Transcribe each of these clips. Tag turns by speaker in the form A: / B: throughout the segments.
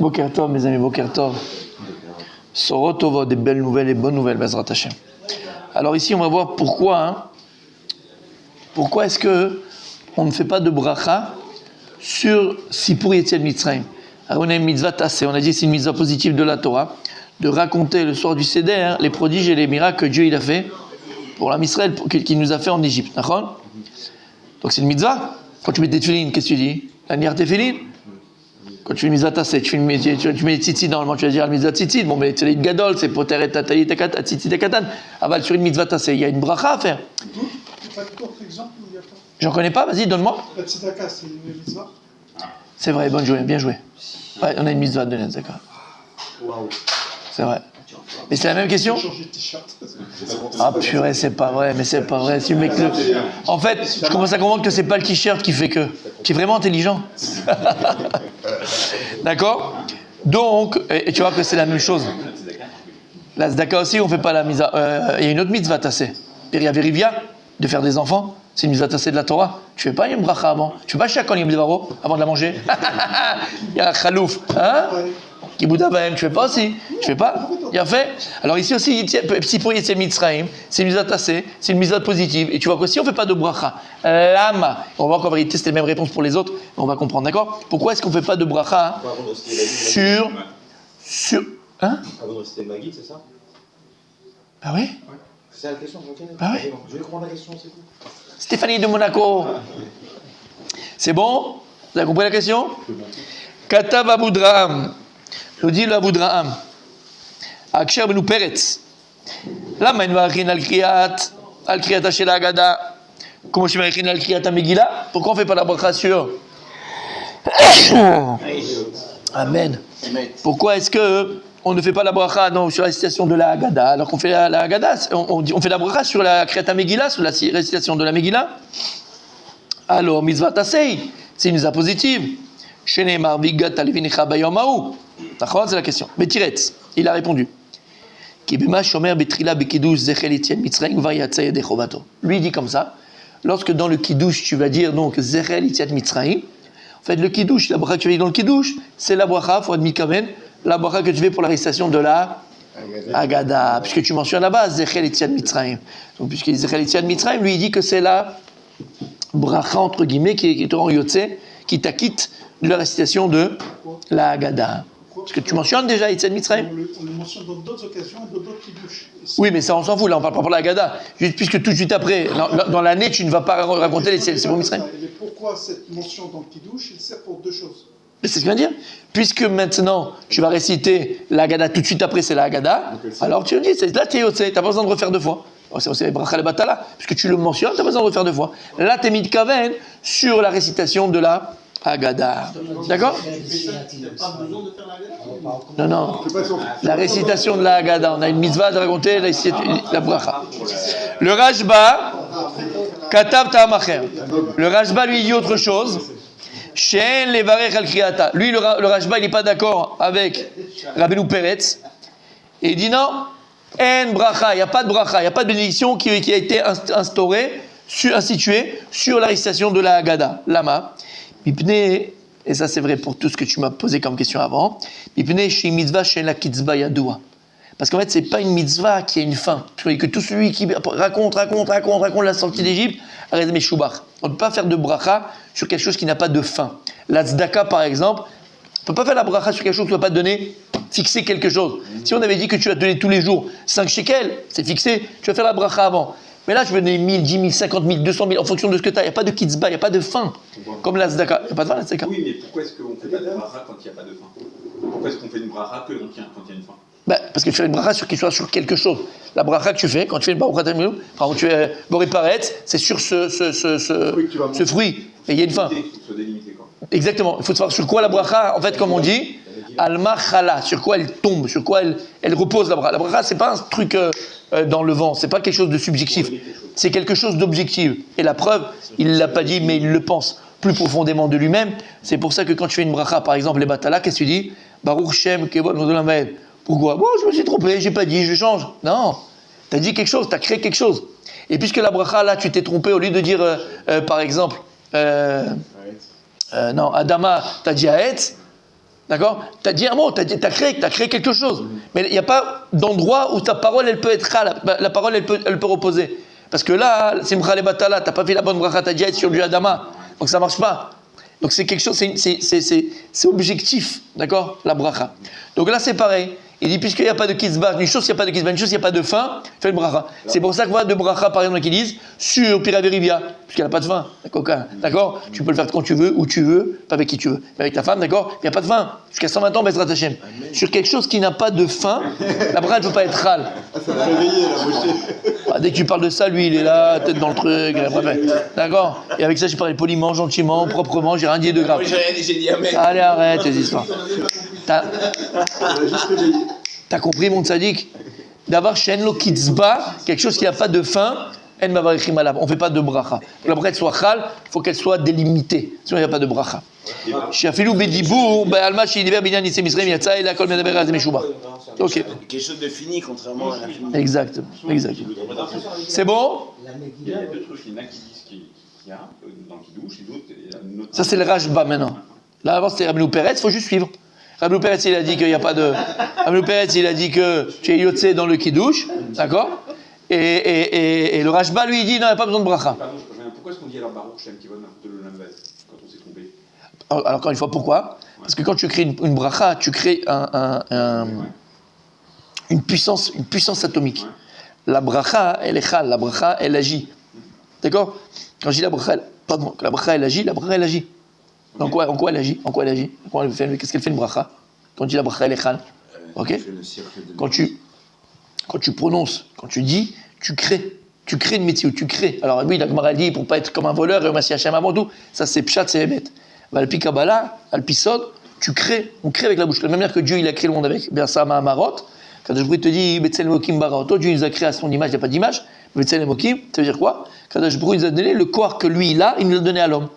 A: Boker Tov, mes amis, Boker Tov. Sorot Tovot, des belles nouvelles et bonnes nouvelles, Bezrat Hashem. Alors ici, on va voir pourquoi. Pourquoi est-ce que on ne fait pas de bracha sur Sipur Yetziat Mitzrayim? Alors on a une mitzvah tassée, on a dit que c'est une mitzvah positive de la Torah, de raconter le soir du Seder les prodiges et les miracles que Dieu il a fait pour l'âme Israël, qu'il nous a fait en Égypte. D'accord? Donc c'est une mitzvah. Quand tu mets tes tefilines, qu'est-ce que tu dis? La nière tefilines. Quand tu fais une mitzvah tassée, tu mets les tzitzit, normalement tu vas dire la mitzvah tzitzit. Bon, mais tzitzit gadol, c'est poter et tatalit et katan, tzitzit et katan. Aval sur une mitzvah tassée, il y a une bracha à faire.
B: Pas d'autres exemples où il n'y a pas.
A: J'en connais pas, vas-y, donne-moi.
B: La tzedaka, c'est une mitzvah.
A: C'est vrai, bonne jouée, bien joué. Ouais, on a une mitzvah de d'accord. C'est vrai. Mais c'est la même question?
B: Changer de t-shirt.
A: Ah purée, c'est pas vrai, mais c'est pas vrai. Si le mec En fait, je commence à comprendre que c'est pas le t-shirt qui fait que. Tu es vraiment intelligent. D'accord? Donc, et tu vois que c'est la même chose. La tzedaka aussi, on fait pas la mitzvah. Il y a une autre mitzvah tassée. Peria verivia, de faire des enfants. C'est une mitzvah tassée de la Torah. Tu fais pas une bracha avant. Tu fais pas chaque yom devaro avant de la manger. Il y a un chalouf. Hein? Kibouda Bahem, tu fais pas aussi? Tu fais pas? Il a fait. Alors ici aussi, si pour Yetziat Mitzrayim, c'est une mitzvah tassée, c'est une mitzvah positive. Et tu vois qu'aussi on fait pas de bracha. Lama. On va voir qu'en vérité c'était les mêmes réponses pour les autres, mais on va comprendre, d'accord? Pourquoi est-ce qu'on fait pas de bracha sur. Hein?
C: Avant de réciter le Maguid, c'est ça?
A: Bah oui.
C: C'est la question, je
A: Bah oui.
C: vais comprendre la question, c'est tout.
A: Stéphanie de Monaco. C'est bon? Vous avez compris la question? Katav Aboudraham. nous dit le Avudraham, Aksher benou Peretz. Lama en varin al kriyat shel Haggadah. Comment je m'écris al kriyat Megillah? Pourquoi on ne fait pas la bracha sur Amen. Pourquoi est-ce que on ne fait pas la bracha sur la récitation de la Haggadah alors qu'on fait la Haggadah, on fait la bracha sur la kriyat Megillah, sur la récitation de la Megillah? Alors mitzvah tasei, c'est une mitzvah positive. Shenemar vigat alvinecha bayom haou. D'accord, c'est la question. Betiretz, il a répondu. Ki bema shomer betrila bekidush zechel Yetziat Mitzrayim var yatzeh yedei chovato. Lui il dit comme ça. Lorsque dans le kiddush tu vas dire donc zechel Yetziat Mitzrayim, en fait le kiddush, la bracha que tu fais dans le kiddush, c'est la bracha faut être mikaven, la bracha que tu fais pour la récitation de la Haggadah, puisque tu mentionnes là-bas zechel Yetziat Mitzrayim. Donc puisque zechel Yetziat Mitzrayim, lui il dit que c'est la bracha entre guillemets qui te rend yotze, qui t'acquitte de la récitation de la Haggadah. Parce que tu mentionnes déjà Yetziat Mitzrayim.
B: On le mentionne dans d'autres occasions, dans d'autres kiddush.
A: Oui, mais ça on s'en fout, là on parle pas pour la Haggadah. Juste puisque tout de suite après, dans l'année, tu ne vas pas raconter les c'est pour Mitzrayim.
B: Mais pourquoi cette mention dans le kiddush, il sert pour deux choses?
A: Mais c'est ce que je viens de dire. Puisque maintenant, tu vas réciter la Haggadah tout de suite après, c'est la Haggadah, alors tu le dis, là tu es tu n'as pas besoin de refaire deux fois. C'est bracha le batala, puisque tu le mentionnes, tu n'as pas besoin de refaire deux fois. Là, tu es mis de kaven sur la récitation de la Haggadah. D'accord? Non, non. La récitation de la Haggadah. On a une mitzvah de raconter la bracha. Le Rashba, Katav Ta'amacher. Le Rashba lui dit autre chose. She'en levarech al kriyata. Lui, le Rashba, il n'est pas d'accord avec Rabbeinu Peretz. Et il dit non. En bracha, il n'y a pas de bracha, il n'y a pas de bénédiction qui a été instituée sur la récitation de la Haggadah. Lama. Et ça c'est vrai pour tout ce que tu m'as posé comme question avant. Parce qu'en fait, c'est pas une mitzvah qui a une fin. Que tout celui qui raconte la sortie d'Égypte, on ne peut pas faire de bracha sur quelque chose qui n'a pas de fin. La tzedaka, par exemple, on ne peut pas faire la bracha sur quelque chose qui ne va pas donner, fixer quelque chose. Si on avait dit que tu vas donner tous les jours 5 shekels, c'est fixé, tu vas faire la bracha avant. Mais là, je vais donner 1000, 10 000, 50 000, 200 000, en fonction de ce que tu as. Il n'y a pas de kitzba, il n'y a pas de fin. Comme la tzedaka. Il n'y a pas de fin, la tzedaka.
D: Oui, mais pourquoi est-ce qu'on ne fait pas de bracha quand il n'y a pas de fin? Pourquoi est-ce qu'on fait une bracha que quand il y a une fin?
A: Parce que tu fais une bracha sur quelque chose. La bracha que tu fais, quand tu fais une bracha tamilou, quand tu fais boré paret, c'est sur ce fruit. Et il y a une fin. Exactement. Il faut savoir sur quoi la bracha, en fait, comme on dit, alma chala, sur quoi elle tombe, sur quoi elle repose la bracha. La bracha, c'est pas un truc dans le vent, c'est pas quelque chose de subjectif, c'est quelque chose d'objectif. Et la preuve, il ne l'a pas dit, mais il le pense plus profondément de lui-même. C'est pour ça que quand tu fais une bracha, par exemple, les batala, qu'est-ce que tu dis? Baruch Shem Kevod Nodolam Vaed. Pourquoi? Bon, je me suis trompé, j'ai pas dit, je change. Non, tu as dit quelque chose, tu as créé quelque chose. Et puisque la bracha, là, tu t'es trompé, au lieu de dire, par exemple, non, Adama, tu as dit Haetz, D'accord? Tu as dit un mot, tu as créé quelque chose. Mais il n'y a pas d'endroit où ta parole, elle peut être chal, la parole, elle peut reposer. Parce que là, Simcha le Batala, tu n'as pas fait la bonne bracha, tu as dit sur du Adama. Donc ça ne marche pas. Donc c'est quelque chose, c'est objectif, d'accord? La bracha. Donc là, c'est pareil. Il dit, puisqu'il n'y a pas de kitzbah, une chose, il n'y a pas de kitzbah, une chose, il n'y a pas de faim, fais une bracha. C'est pour ça qu'on voit de bracha, par exemple, qui disent sur Piraverivia, puisqu'il n'y a pas de faim, d'accord? Tu peux le faire quand tu veux, où tu veux, pas avec qui tu veux. Mais avec ta femme, d'accord? Il n'y a pas de faim. Jusqu'à 120 ans, Bezrat Hashem. Sur quelque chose qui n'a pas de faim, la bracha ne peut pas être râle.
C: Ça va réveiller, là, Moshe.
A: Dès que tu parles de ça, lui, il est là, tête dans le truc, d'accord? Et avec ça, je parlais poliment, gentiment, proprement, j'ai rien dit de grave.
E: J'ai dit amen.
A: Allez, arrête tes histoires. T'as compris, mon tzaddik? D'avoir chez Enlo Kitzba, quelque chose qui n'a pas de fin, on ne fait pas de bracha. Pour la bracha soit chal, il faut qu'elle soit délimitée. Sinon, il n'y a pas de bracha. Shafilou Bedibour, Alma, Shidiver, Binyan, Nissem, Israël, Yatsa, et la Kol Medaber, Azem, Meshuba. Ok.
E: Quelque chose de fini, contrairement à l'infini.
A: Exactement. C'est bon?
D: Il y a deux trucs. Il y en a qui disent qu'il y a dans qui douche, et d'autres, il y a une autre.
A: Ça, c'est le Rashba maintenant. Là, avant, c'était Rabbeinu Peretz, il faut juste suivre. Rabbeinu Peretz, il a dit qu'il n'y a pas de. Rabbeinu Peretz, il a dit que tu es yotze dans le kiddush, d'accord? Et le Rashba, lui, il dit non, il n'y a pas besoin de bracha.
D: Pardon, je reviens. Pourquoi est-ce qu'on dit alors Baruch Shem Kivon de l'Olamved quand on s'est trompé?
A: Alors, encore une fois, pourquoi? Parce que quand tu crées une bracha, tu crées une puissance atomique. La bracha, elle est chal, la bracha, elle agit. D'accord? Quand je dis la bracha, la bracha, elle agit, la bracha, elle agit. En quoi elle agit? Qu'est-ce qu'elle fait une bracha? Quand on dit la bracha, elle est chal. Ok? Quand tu prononces, quand tu dis, tu crées une métier, tu crées. Alors oui, la Gemara dit, pour pas être comme un voleur, et Massi Hachem avant tout, ça c'est pshat, c'est émet. Alpi Kabbalah, Alpi Sod, on crée avec la bouche. De la même manière que Dieu, il a créé le monde avec, bien ça, Mahamarot. Quand je te dis, Betzel Mokim Baraoto, Dieu nous a créé à son image, il n'y a pas d'image. Betzel Mokim, ça veut dire quoi? Quand je nous a donné le corps que lui, il a, il nous l'a donné à l'homme.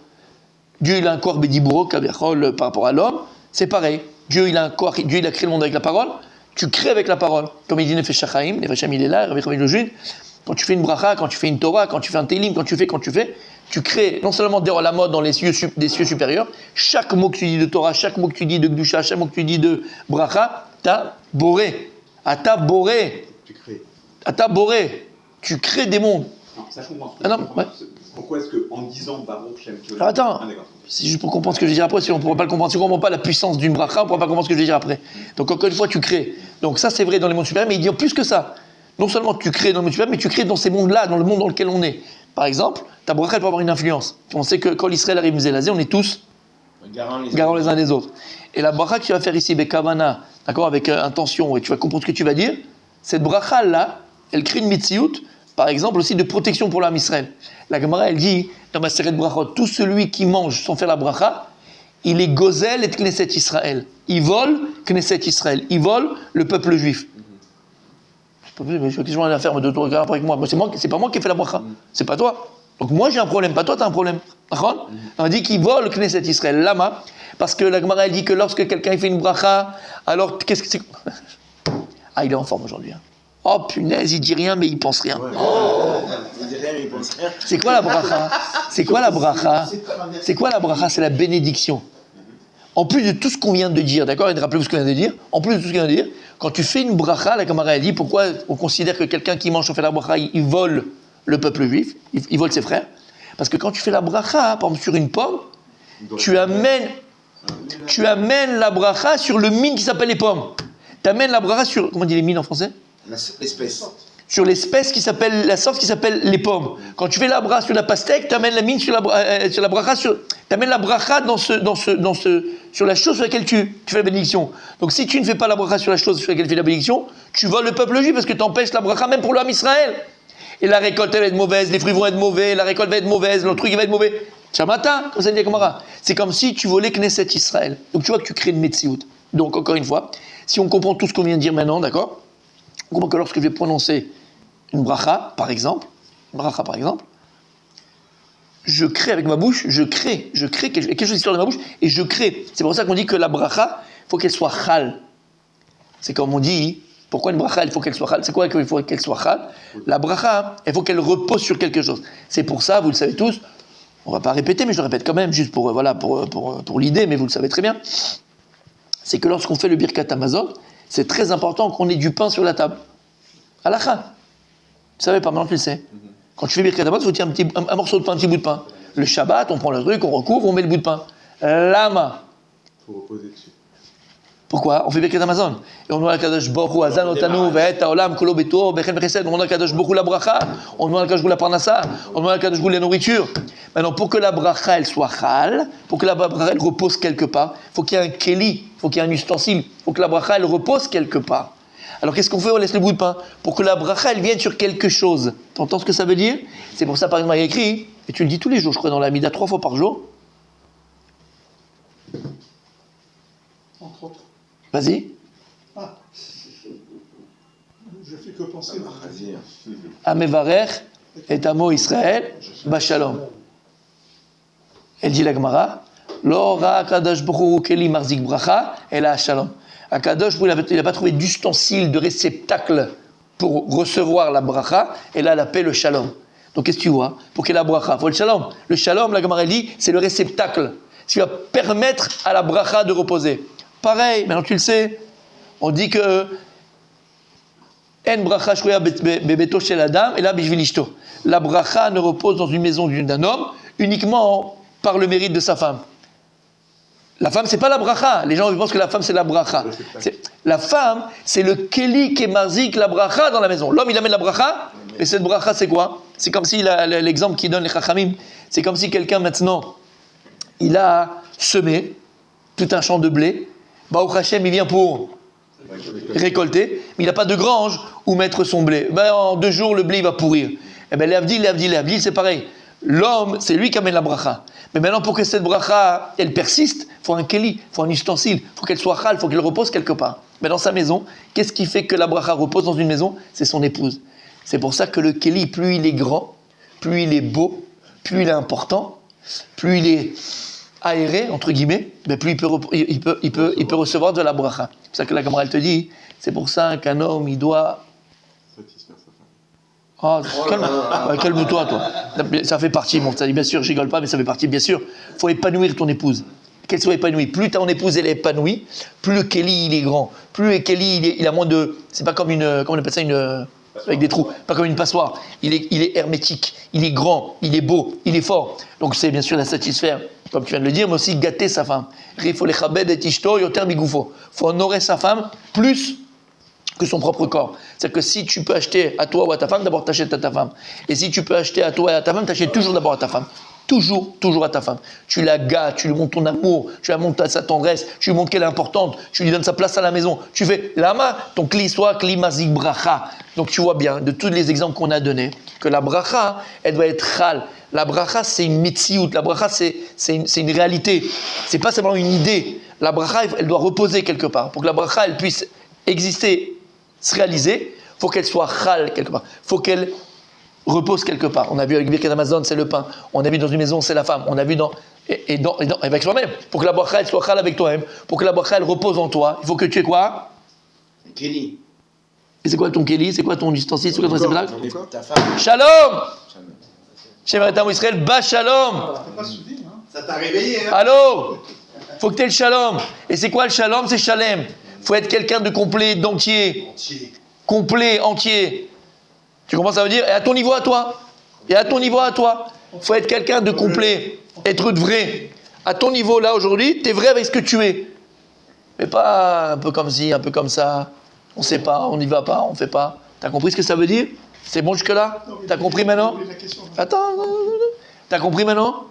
A: Dieu, il a un corps Bédibouro, Kaviachol, par rapport à l'homme, c'est pareil. Dieu, il a un corps, Dieu, il a créé le monde avec la parole, tu crées avec la parole. Comme il dit Nefesh Shachaim, Nefesh Shachaim, il est là, le juge. Quand tu fais une bracha, quand tu fais une Torah, quand tu fais un Télim, quand tu fais, tu crées non seulement la mode dans des cieux supérieurs, chaque mot que tu dis de Torah, chaque mot que tu dis de Gdusha, chaque mot que tu dis de bracha, t'as boré. Ata boré. Ata boré. Tu crées des mondes.
D: Non, ça je comprends.
A: Ah non, ouais.
D: Pourquoi est-ce qu'en disant Baruch Shem Kivon.
A: Attends, c'est juste pour comprendre ce que je vais dire après, si on ne pourra pas le comprendre, si on ne comprend pas la puissance d'une bracha, on ne pourra pas comprendre ce que je vais dire après. Donc encore une fois, tu crées. Donc ça c'est vrai dans les mondes supérieurs, mais il dit plus que ça. Non seulement tu crées dans le monde supérieur, mais tu crées dans ces mondes-là, dans le monde dans lequel on est. Par exemple, ta bracha elle peut avoir une influence. On sait que quand l'Israël arrive Mzélazé, on est tous garants les uns des autres. Et la bracha que tu vas faire ici, Bekavana, d'accord, avec intention, et tu vas comprendre ce que tu vas dire, cette bracha-là, elle crée une mitziout, par exemple aussi de protection pour l'âme Israël. La Gemara, elle dit, dans ma série de brachot, tout celui qui mange sans faire la bracha, il est gozel et Knesset Israël. Il vole Knesset Israël. Il vole le peuple juif. Mais je vais la faire de toi regarde avec moi. C'est pas moi qui ai fait la bracha. C'est pas toi. Donc moi j'ai un problème, pas toi t'as un problème. On dit qu'il vole Knesset Israël. Lama, parce que la Gemara elle dit que lorsque quelqu'un fait une bracha, alors qu'est-ce que c'est? Ah, il est en forme aujourd'hui. Hein. Oh punaise, il dit rien mais il pense rien.
E: Il dit rien mais il pense rien.
A: C'est quoi la bracha? C'est quoi la bracha? C'est quoi la bracha? C'est la bénédiction. En plus de tout ce qu'on vient de dire, d'accord? Et rappelez-vous ce qu'on vient de dire. En plus de tout ce qu'on vient de dire, quand tu fais une bracha, la Gemara elle dit pourquoi on considère que quelqu'un qui mange sans faire la bracha, il vole le peuple juif, il vole ses frères. Parce que quand tu fais la bracha, par exemple sur une pomme, tu amènes la bracha sur le mine qui s'appelle les pommes. Tu amènes la bracha sur, comment on dit les mines en français?
E: L'espèce.
A: Sur l'espèce qui s'appelle, la sorte qui s'appelle les pommes. Quand tu fais la bracha sur la pastèque, tu amènes la mine sur la bracha, tu amènes la bracha sur la chose sur laquelle tu fais la bénédiction. Donc si tu ne fais pas la bracha sur la chose sur laquelle tu fais la bénédiction, tu voles le peuple juif parce que tu empêches la bracha même pour l'homme Israël. Et la récolte elle va être mauvaise, les fruits vont être mauvais, la récolte va être mauvaise, le truc il va être mauvais. Chamata, comme ça dit Gemara. C'est comme si tu volais Knesset Israël. Donc tu vois que tu crées une metsiout. Donc encore une fois, si on comprend tout ce qu'on vient de dire maintenant, d'accord? On comprend que lorsque je vais prononcer une bracha, par exemple, je crée avec ma bouche, je crée quelque chose d'histoire de ma bouche, et je crée. C'est pour ça qu'on dit que la bracha, il faut qu'elle soit chal. C'est comme on dit, pourquoi une bracha, il faut qu'elle soit chal? C'est quoi qu'il faut qu'elle soit chal? La bracha, il faut qu'elle repose sur quelque chose. C'est pour ça, vous le savez tous, on ne va pas répéter, mais je le répète quand même, juste pour l'idée, mais vous le savez très bien. c'est que lorsqu'on fait le Birkat Hamazon, c'est très important qu'on ait du pain sur la table. Halakha. Tu savais pas, maintenant tu le sais. Quand tu fais Birkat Hamazon, il faut tirer un morceau de pain, un petit bout de pain. Le Shabbat, on prend le truc, on recouvre, on met le bout de pain. Lama.
C: Faut reposer dessus.
A: Pourquoi? On fait Birkat Hamazon. Et on demande à Kadosh Baruch Hu, Azan Otanu, Ve'et Haolam, Kolo Beto, Bechen Bechesed. On demande à Kadosh Baruch Hu la bracha. On demande à Kadosh Baruch Hu la parnassa. On demande à Kadosh Baruch Hu la nourriture. Maintenant, pour que la bracha, elle soit chal, pour que la bracha, elle repose quelque part, il faut qu'il y ait un keli, il faut qu'il y ait un ustensile, il faut que la bracha, elle repose quelque part. Alors, qu'est-ce qu'on fait? On laisse le bout de pain. Pour que la bracha, elle vienne sur quelque chose. Tu entends ce que ça veut dire? C'est pour ça, par exemple, il y a écrit, et tu le dis tous les jours, je crois, dans la Mida, 3 fois par jour.
B: Entre autres.
A: Vas-y.
B: Ah. Je fais que penser.
A: Amevarer et Amo Israël, Bashalom. Elle dit la Gemara, L'ora Kadosh Baruch Hu Keli Marzik Bracha, et la Shalom. Akadosh Baruch Hu, il n'a pas trouvé d'ustensile, de réceptacle pour recevoir la bracha, et là, elle appelle le Shalom. Donc, qu'est-ce que tu vois? Pour qu'il y ait la bracha, il faut le Shalom. Le Shalom, la Gemara dit, c'est le réceptacle. Ce qui va permettre à la bracha de reposer. Pareil, maintenant tu le sais, on dit que En bracha shroya bebeto shel adam et là bishvil ishto. La bracha ne repose dans une maison d'un homme uniquement par le mérite de sa femme. La femme, c'est pas la bracha. Les gens pensent que la femme, c'est la bracha. La femme, c'est le keli qui marzik la bracha dans la maison. L'homme, il amène la bracha, et cette bracha, c'est quoi? C'est comme si, l'exemple qui donne les chachamim, c'est comme si quelqu'un maintenant, il a semé tout un champ de blé. Baruch Hashem, il vient pour récolter, mais il n'a pas de grange où mettre son blé. Ben, en 2 jours, le blé il va pourrir. Eh bien, l'avdil, c'est pareil. L'homme, c'est lui qui amène la bracha. Mais maintenant, pour que cette bracha, elle persiste, il faut un keli, il faut un ustensile, il faut qu'elle soit chal, il faut qu'elle repose quelque part. Mais dans sa maison, qu'est-ce qui fait que la bracha repose dans une maison? C'est son épouse. C'est pour ça que le keli, plus il est grand, plus il est beau, plus il est important, plus il est aéré, entre guillemets, mais plus il peut recevoir de la bracha. C'est pour ça que la Gemara, elle te dit, c'est pour ça qu'un homme, il doit...
C: Satisfaire sa femme.
A: Oh, calme-toi, toi. Ça fait partie, mon bien sûr, je rigole pas, mais ça fait partie, bien sûr. Il faut épanouir ton épouse. Qu'elle soit épanouie. Plus ton épouse, elle est épanouie, plus le keli, il est grand. Plus le keli, il a moins de... C'est pas comme une... Comment on appelle ça? Avec des trous. Pas comme une passoire. Il est hermétique. Il est grand. Il est beau. Il est fort. Donc c'est bien sûr la satisfaire, comme tu viens de le dire, mais aussi gâter sa femme. Il faut honorer sa femme plus que son propre corps. C'est-à-dire que si tu peux acheter à toi ou à ta femme, d'abord t'achètes à ta femme. Et si tu peux acheter à toi et à ta femme, t'achètes toujours d'abord à ta femme. Toujours à ta femme. Tu la gâtes, tu lui montres ton amour, tu lui montres sa tendresse, tu lui montres qu'elle est importante, tu lui donnes sa place à la maison. Tu fais lama, ton kli soit kli mazik bracha. Donc tu vois bien, de tous les exemples qu'on a donnés, que la bracha, elle doit être chal. La bracha, c'est une mitziout. La bracha, c'est une réalité. C'est pas seulement une idée. La bracha, elle doit reposer quelque part. Pour que la bracha, elle puisse exister, se réaliser, il faut qu'elle soit chal quelque part. Il faut qu'elle repose quelque part. On a vu avec Birkat Hamazon, c'est le pain. On a vu dans une maison, c'est la femme. On a vu avec soi-même. Pour que la bracha, elle soit chal avec toi-même. Pour que la bracha, elle repose en toi. Il faut que tu aies quoi?
E: Keli.
A: Et c'est quoi ton keli? C'est quoi ton ustensile? C'est quoi ton réceptacle?
E: Ta femme.
A: Shalom! Shemeret Amo Israël, ba shalom!
B: T'as pas soudé, hein?
E: Ça t'a réveillé, hein?
A: Allô? Faut que tu aies le shalom. Et c'est quoi le shalom? C'est shalem. Faut être quelqu'un de complet, d'entier. Complet, entier. Tu comprends ce que ça veut dire? Et à ton niveau à toi. Faut être quelqu'un de complet. Être de vrai. À ton niveau là aujourd'hui, tu es vrai avec ce que tu es. Mais pas un peu comme ci, un peu comme ça. On sait pas, on n'y va pas, on fait pas. T'as compris ce que ça veut dire? C'est bon jusque-là? T'as compris maintenant? Attends. T'as compris maintenant?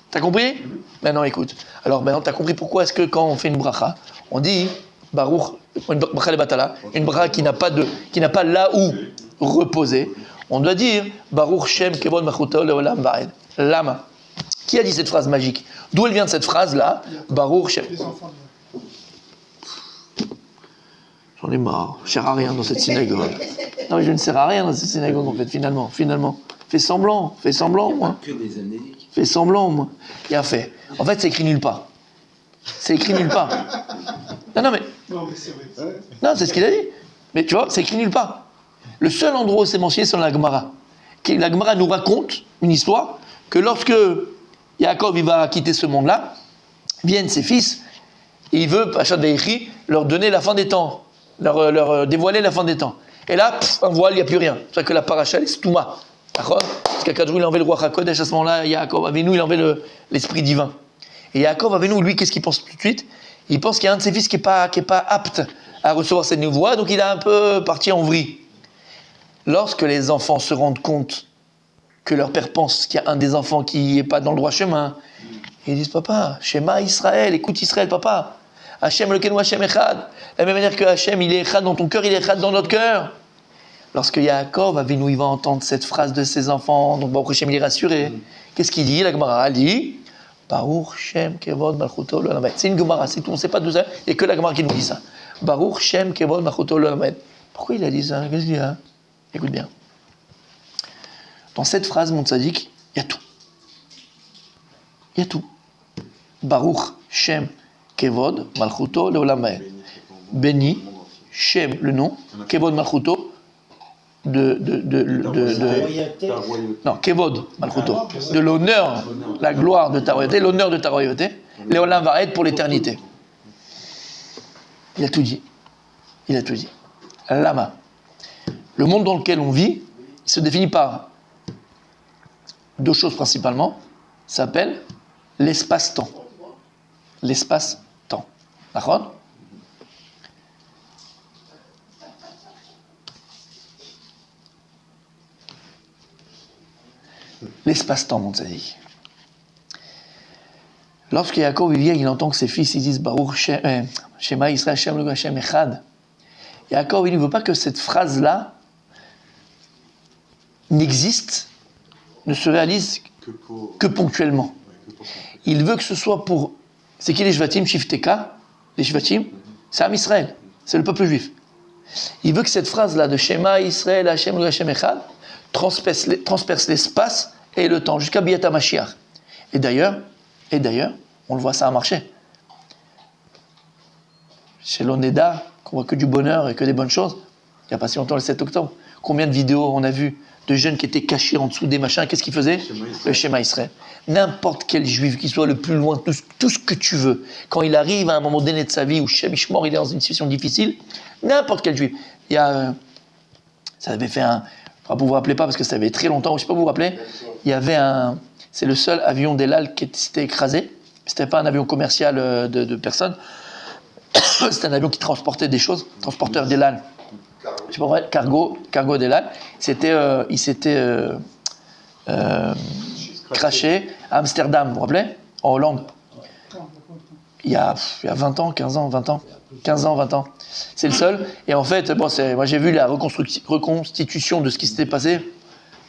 A: T'as compris? Maintenant écoute. Alors maintenant t'as compris pourquoi est-ce que quand on fait une bracha, on dit Baruch, une bracha le batala, une bracha qui n'a pas là où reposer. On doit dire Baruch Shem Kevod Machuto Leolam Vaed. Lama. Qui a dit cette phrase magique? D'où elle vient de cette phrase-là? Baruch Shem.
B: Les enfants.
A: J'en ai marre. Je ne sers à rien dans cette synagogue. Non, mais je ne sers à rien dans cette synagogue en fait, finalement. Fais semblant, moi.
E: Que des amnésiques.
A: Fais semblant, moi. Bien fait. En fait, c'est écrit nulle part. Non, mais
B: c'est vrai.
A: non, c'est ce qu'il a dit. Mais tu vois, c'est écrit nulle part. Le seul endroit où c'est mentionné, c'est dans la Gemara. La Gemara nous raconte une histoire que lorsque Yaakov il va quitter ce monde-là, viennent ses fils Et il veut, Pachat Veïchi, leur donner la fin des temps, leur dévoiler la fin des temps. Et là, un voile, il n'y a plus rien. C'est pour ça que la paracha, elle est stouma. D'accord ? Parce qu'Akadjou, il a enlevé le roi HaKodesh, à ce moment-là, Yaakov Avinu, il a enlevé l'esprit divin. Et Yaakov Avinu, lui, qu'est-ce qu'il pense tout de suite ? Il pense qu'il y a un de ses fils qui n'est pas apte à recevoir cette nouveau, donc il a un peu parti en vrille. Lorsque les enfants se rendent compte que leur père pense qu'il y a un des enfants qui n'est pas dans le droit chemin, ils disent, papa, Shema Israël, écoute Israël, papa. Hachem Elokeinu Hachem Echad. De la même manière que Hachem, il est Echad dans ton cœur, il est Echad dans notre cœur. Lorsque Yaakov Avinu, il va entendre cette phrase de ses enfants, donc Baruch Hashem, il est rassuré. Qu'est-ce qu'il dit ? La Gemara dit, Baruch Shem Kevod Malchuto Lo Lamed. C'est une Gemara, c'est tout, on ne sait pas d'où ça, il n'y a que la Gemara qui nous dit ça. Baruch Shem Kevod Malchuto Lo Lamed. Pourquoi il a dit ça ? Qu'est-ce qu'il y a ? Écoute bien. Dans cette phrase, mon tzaddik, il y a tout. Il y a tout. Baruch Shem Kevod Malchuto Leolam Vaed. Béni, Shem, le nom, Kevod Malchuto, non, Kevod Malchuto, de l'honneur, la gloire de ta royauté, l'honneur de ta royauté, Leolam Vaed pour l'éternité. Il a tout dit. Il a tout dit. Lama. Le monde dans lequel on vit se définit par deux choses principalement. Ça s'appelle l'espace-temps. L'espace-temps. D'accord ? L'espace-temps, mon tzaddik. Lorsque Yaakov vient, il entend que ses fils ils disent Baruch Shema Yisrael Hashem Elokeinu Hashem Echad. Yaakov, il ne veut pas que cette phrase-là n'existe, ne se réalise que ponctuellement. Il veut que ce soit pour... C'est qui les Shvatim, Shifteka? Les Shvatim, c'est Am Israël, c'est le peuple juif. Il veut que cette phrase-là de Shema Israël Hashem Elokeinu Hashem Echad transperce l'espace et le temps, jusqu'à Biyat HaMashiach. Et d'ailleurs, on le voit, ça a marché. Chez l'Oneda, qu'on voit que du bonheur et que des bonnes choses, il n'y a pas si longtemps, le 7 octobre, combien de vidéos on a vu de jeunes qui étaient cachés en dessous des machins, qu'est-ce qu'ils faisaient ? Le Shema Israël. N'importe quel juif qui soit le plus loin, tout ce que tu veux, quand il arrive à un moment donné de sa vie où Shem Ishmor, il est dans une situation difficile, n'importe quel juif. Il y a, ça avait fait un... Vous vous rappelez pas parce que ça avait très longtemps, je ne sais pas vous vous rappelez, il y avait c'est le seul avion d'El Al qui s'était écrasé. C'était pas un avion commercial de personnes, c'était un avion qui transportait des choses, transporteur d'El Al. Je sais pas vrai, cargo d'El Al. Il s'était craché à Amsterdam, vous vous rappelez, en Hollande. Il y a 20 ans, 15 ans, 20 ans. 15 ans, 20 ans. C'est le seul. Et en fait, moi j'ai vu la reconstitution de ce qui s'était passé.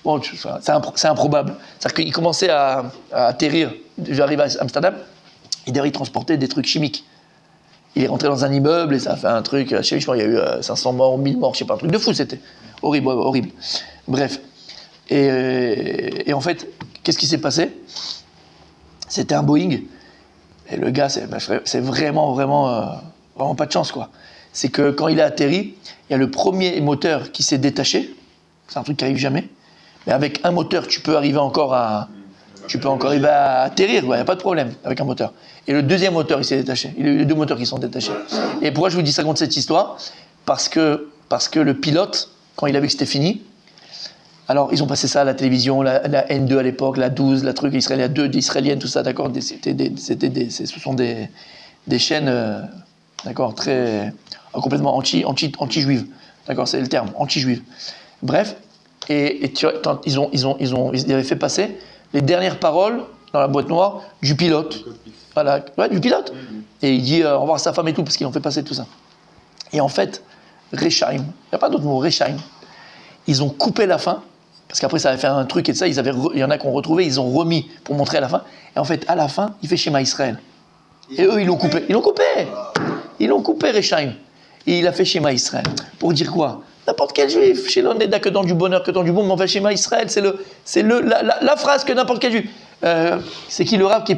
A: Bon, c'est improbable. C'est-à-dire qu'il commençait à atterrir, j'arrive à Amsterdam, et derrière il transportait des trucs chimiques. Il est rentré dans un immeuble et ça a fait un truc, je sais pas, il y a eu 500 morts, 1000 morts, je sais pas, un truc de fou c'était. Horrible, horrible. Bref. Et en fait, qu'est-ce qui s'est passé ? C'était un Boeing. Et le gars, c'est vraiment pas de chance, quoi. C'est que quand il a atterri, il y a le premier moteur qui s'est détaché. C'est un truc qui arrive jamais. Mais avec un moteur, tu peux arriver encore à atterrir, il n'y a pas de problème avec un moteur. Et le deuxième moteur, il s'est détaché. Il y a eu les deux moteurs qui sont détachés. Et pourquoi je vous dis ça contre cette histoire ? Parce que le pilote, quand il a vu que c'était fini, alors ils ont passé ça à la télévision, la N2 à l'époque, la 12, la truc, il y a deux israéliennes, tout ça, d'accord, ce sont des chaînes, d'accord, très complètement anti-juives, d'accord, c'est le terme, anti-juives. Bref, et ils avaient fait passer les dernières paroles dans la boîte noire du pilote, voilà, ouais, du pilote. Et il dit au revoir à sa femme et tout parce qu'ils ont fait passer tout ça. Et en fait, Rechaim, il n'y a pas d'autre mot, Rechaim, ils ont coupé la fin. Parce qu'après, ça avait fait un truc et ça, il y en a qui ont retrouvé, ils ont remis pour montrer à la fin. Et en fait, à la fin, il fait Shema Israël. Et eux, ils l'ont coupé. Ils l'ont coupé, Rechaim. Et il a fait Shema Israël. Pour dire quoi ? N'importe quel juif, chez l'Oneda, que dans du bonheur, que dans du bon, mais on fait Shema Israël. C'est la phrase que n'importe quel juif. C'est qui le rave qui est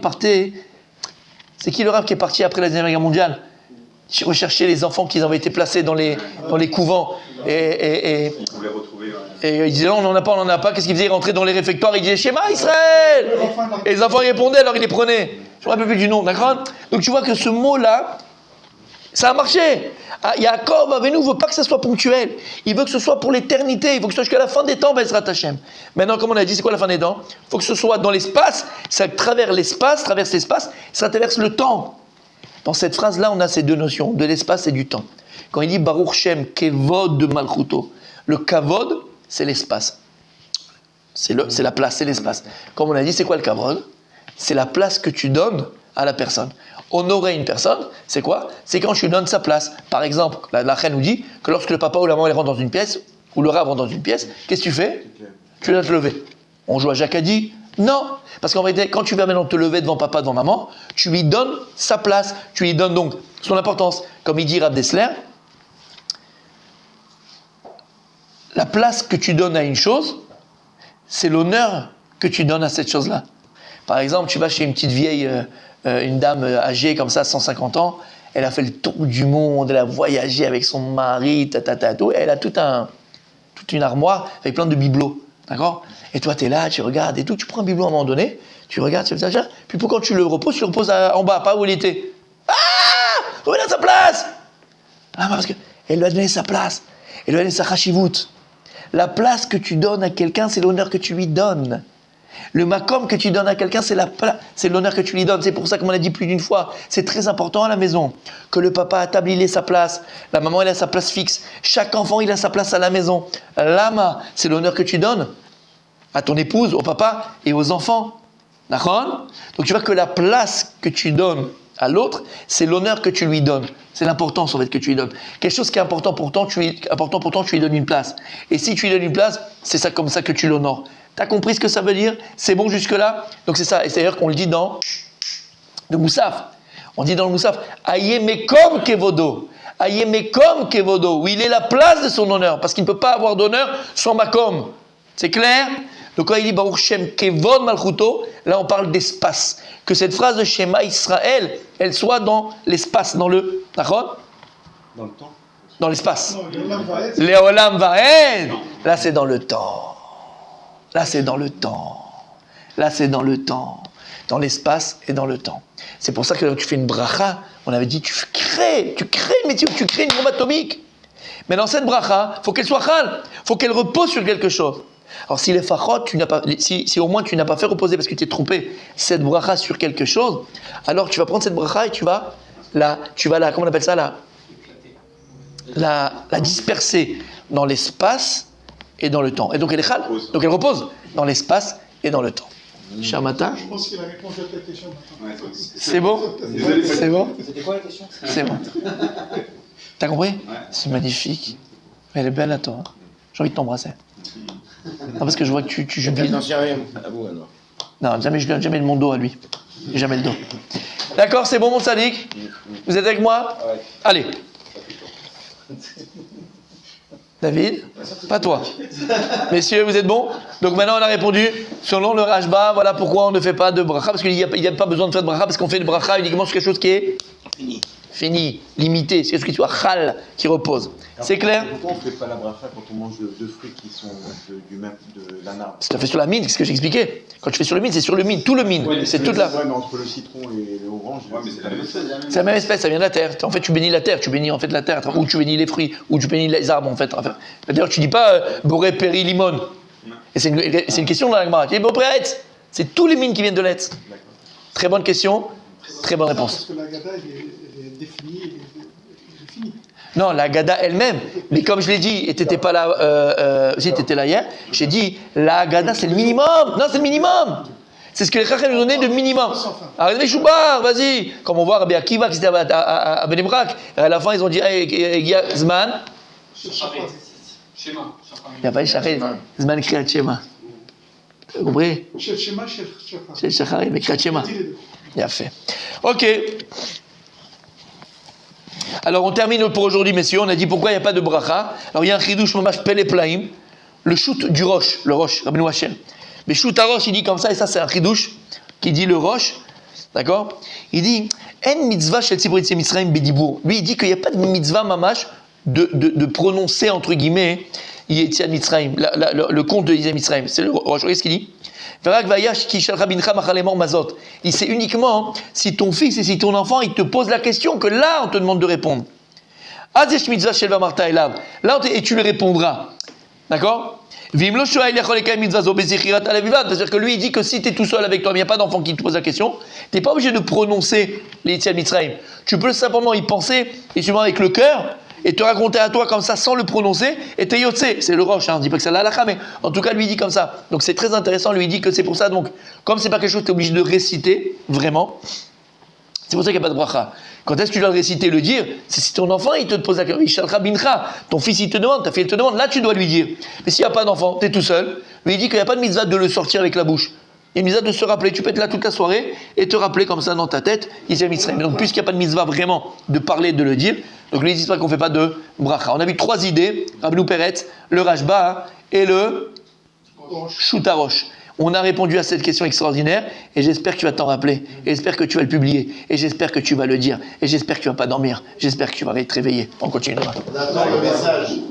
A: parti après la Deuxième Guerre mondiale ? Rechercher les enfants qui avaient été placés dans les couvents. Et il disait non, on n'en a pas. Qu'est-ce qu'il faisait ? Il rentrait dans les réfectoires, il disait Shema Israël. Et les enfants y répondaient, alors il les prenait. Je ne me rappelle plus du nom, d'accord ? Donc tu vois que ce mot-là, Ça a marché. Ah, Yaakov Avinu ne veut pas que ça soit ponctuel. Il veut que ce soit pour l'éternité. Il faut que ce soit jusqu'à la fin des temps, Bezrat Hashem. Maintenant, comme on a dit, c'est quoi la fin des temps? Il faut que ce soit dans l'espace. Ça traverse l'espace, ça traverse le temps. Dans cette phrase-là, on a ces deux notions, de l'espace et du temps. Quand il dit Baruch Shem Kevod de Malchuto, le Kavod, c'est l'espace. C'est la place, c'est l'espace. Comme on a dit, c'est quoi le Kavod? C'est la place que tu donnes à la personne. Honorer une personne, c'est quoi? C'est quand tu lui donnes sa place. Par exemple, la reine nous dit que lorsque le papa ou la maman rentre dans une pièce, ou le rab rentre dans une pièce, qu'est-ce que tu fais? Tu dois te lever. On joue à Jacadi? Non. Parce qu'en vérité, quand tu vas maintenant te lever devant papa, devant maman, tu lui donnes sa place. Tu lui donnes donc son importance. Comme il dit Rav Dessler, la place que tu donnes à une chose, c'est l'honneur que tu donnes à cette chose-là. Par exemple, tu vas chez une petite vieille, une dame âgée comme ça, 150 ans, elle a fait le tour du monde, elle a voyagé avec son mari, tout, et elle a toute une armoire avec plein de bibelots, d'accord? Et toi, tu es là, tu regardes et tout, tu prends un bibelot à un moment donné, tu regardes, tu fais ça, puis quand tu le reposes en bas, pas où il était. Ah! Où est sa place? Ah, parce qu'elle lui a donné sa place, elle lui a donné sa chashivut. La place que tu donnes à quelqu'un, c'est l'honneur que tu lui donnes. Le makom que tu donnes à quelqu'un, c'est l'honneur que tu lui donnes. C'est pour ça qu'on l'a dit plus d'une fois. C'est très important à la maison que le papa à table, il ait sa place. La maman, elle a sa place fixe. Chaque enfant, il a sa place à la maison. L'ama, c'est l'honneur que tu donnes à ton épouse, au papa et aux enfants. D'accord? Donc tu vois que la place que tu donnes à l'autre, c'est l'honneur que tu lui donnes. C'est l'importance en fait que tu lui donnes. Quelque chose qui est important pour toi, tu lui donnes une place. Et si tu lui donnes une place, c'est ça comme ça que tu l'honores. T'as compris ce que ça veut dire? C'est bon jusque-là? Donc c'est ça. Et c'est d'ailleurs qu'on le dit dans le Moussaf. On dit dans le Moussaf, Ayemekom Kevodo. Ayemekom Kevodo. Où il est la place de son honneur. Parce qu'il ne peut pas avoir d'honneur sans Makom. C'est clair? Donc quand il dit Baruch Shem Kevod Malchuto, là on parle d'espace. Que cette phrase de Shema Israël, elle soit dans l'espace, dans le... D'accord?
C: Dans le temps.
A: Dans l'espace.
B: Non,
A: Leolam Vaed. Là c'est dans le temps. Là, c'est dans le temps. Là, c'est dans le temps. Dans l'espace et dans le temps. C'est pour ça que quand tu fais une bracha, on avait dit, tu crées une métier, tu crées une bombe atomique. Mais dans cette bracha, il faut qu'elle soit chal. Il faut qu'elle repose sur quelque chose. Alors, si les fachot, si au moins tu n'as pas fait reposer parce que tu t'es trompé cette bracha sur quelque chose, alors tu vas prendre cette bracha et tu vas la comment on appelle ça, la disperser dans l'espace et dans le temps. Et donc elle est chal, donc elle repose dans l'espace et dans le temps. Cher matin.
B: Je pense qu'il a répondu à ta question.
A: C'est bon? C'est bon?
E: C'était quoi la question?
A: C'est bon. T'as compris?
D: Ouais.
A: C'est magnifique. Elle est belle à toi. Hein. J'ai envie de t'embrasser. Non, parce que je vois que tu jubiles.
E: J'en sais rien. À vous alors.
A: Non, jamais mon dos à lui. Jamais le dos. D'accord, c'est bon mon sadique? Vous êtes avec moi?
E: Ouais.
A: Allez. David? Pas toi. Messieurs, vous êtes bons? Donc maintenant on a répondu, selon le Rashba, voilà pourquoi on ne fait pas de bracha, parce qu'il n'y a pas besoin de faire de bracha, parce qu'on fait de bracha uniquement sur quelque chose qui est fini, limité, c'est quelque chose qui soit chal, qui repose. C'est clair?
C: Pourquoi on ne fait pas la bracha quand on mange deux fruits qui sont de la narbe?
A: C'est tout à fait sur la mine, c'est ce que j'expliquais. Quand tu fais sur le mine, c'est sur le mine, tout le mine.
D: Ouais,
A: c'est toute la...
C: Ouais, mais entre le citron et l'orange,
D: Ouais, mais c'est la même chose.
A: C'est la même espèce, ça vient de la terre. En fait, tu bénis la terre, tu bénis en fait la terre, ou tu bénis les fruits, ou tu bénis les arbres en fait. D'ailleurs, tu dis pas boré, péri, limon. Et c'est une question dans la Gemara. Tu dis boré, c'est tous les mines qui viennent de l'Etz. Très bonne question, très bonne réponse.
B: Parce que la Gada, elle est définie, elle est finie.
A: Non, la Gada elle-même, mais comme je l'ai dit, et t'étais pas là, si t'étais là hier, j'ai dit, la Gada c'est le minimum. Non, c'est le minimum. C'est ce que les Chachem nous donnaient de minimum. Arrête les choubars, vas-y. Comme on voit Rabbi Akiva qui était à Bnei Brak, à la fin ils ont dit, hey, Zman. Il n'y a pas eu Shachet, Zman Kriyat Shema. Tu as compris?
B: Chez Shema, chez
A: C'est Shachet, mais Kriyat Shema. Il a fait. Ok. Alors on termine pour aujourd'hui, messieurs. On a dit pourquoi il n'y a pas de bracha. Alors il y a un chidouche mamash pele plaim, le shoot du roche, Rabbeinu Hashem. Mais shoot à roche, il dit comme ça, et ça c'est un chidouche qui dit le roche, d'accord? Il dit en mitzvah shel tzibur yitzei Mitzrayim bedibour. Lui il dit qu'il n'y a pas de mitzvah mamash de prononcer entre guillemets Yetziat Mitzrayim, le conte de Yetziat Mitzrayim. C'est le roche. Qu'est-ce qu'il dit? Il sait uniquement si ton fils et si ton enfant, il te pose la question que là, on te demande de répondre. Là, et tu lui répondras. D'accord? C'est-à-dire que lui, il dit que si tu es tout seul avec toi, il n'y a pas d'enfant qui te pose la question, tu n'es pas obligé de prononcer les Yetziat Mitzrayim. Tu peux simplement y penser, et souvent avec le cœur, et te raconter à toi comme ça sans le prononcer, et t'es yotse. C'est le roche, on ne dit pas que c'est la halakha, mais en tout cas, lui il dit comme ça. Donc c'est très intéressant, lui il dit que c'est pour ça, donc, comme c'est pas quelque chose que tu es obligé de réciter, vraiment, c'est pour ça qu'il n'y a pas de bracha. Quand est-ce que tu dois le réciter, le dire? C'est si ton enfant, il te pose la question, ton fils, il te demande, ta fille, elle te demande, là, tu dois lui dire. Mais s'il n'y a pas d'enfant, tu es tout seul, lui, il dit qu'il n'y a pas de mitzvah de le sortir avec la bouche. Il y a une mitzvah de se rappeler. Tu peux être là toute la soirée et te rappeler comme ça dans ta tête, Yetziat Mitzrayim. Donc, puisqu'il n'y a pas de mitzvah vraiment de parler, de le dire, donc lui, il dit pas qu'on ne fait pas de bracha. On a vu 3 idées, Rabbeinu Peretz, le Rashba et le Shutarosh. On a répondu à cette question extraordinaire et j'espère que tu vas t'en rappeler. Et j'espère que tu vas le publier. Et j'espère que tu vas le dire. Et j'espère que tu ne vas pas dormir. J'espère que tu vas te réveiller. On continue demain.
F: On attend le message.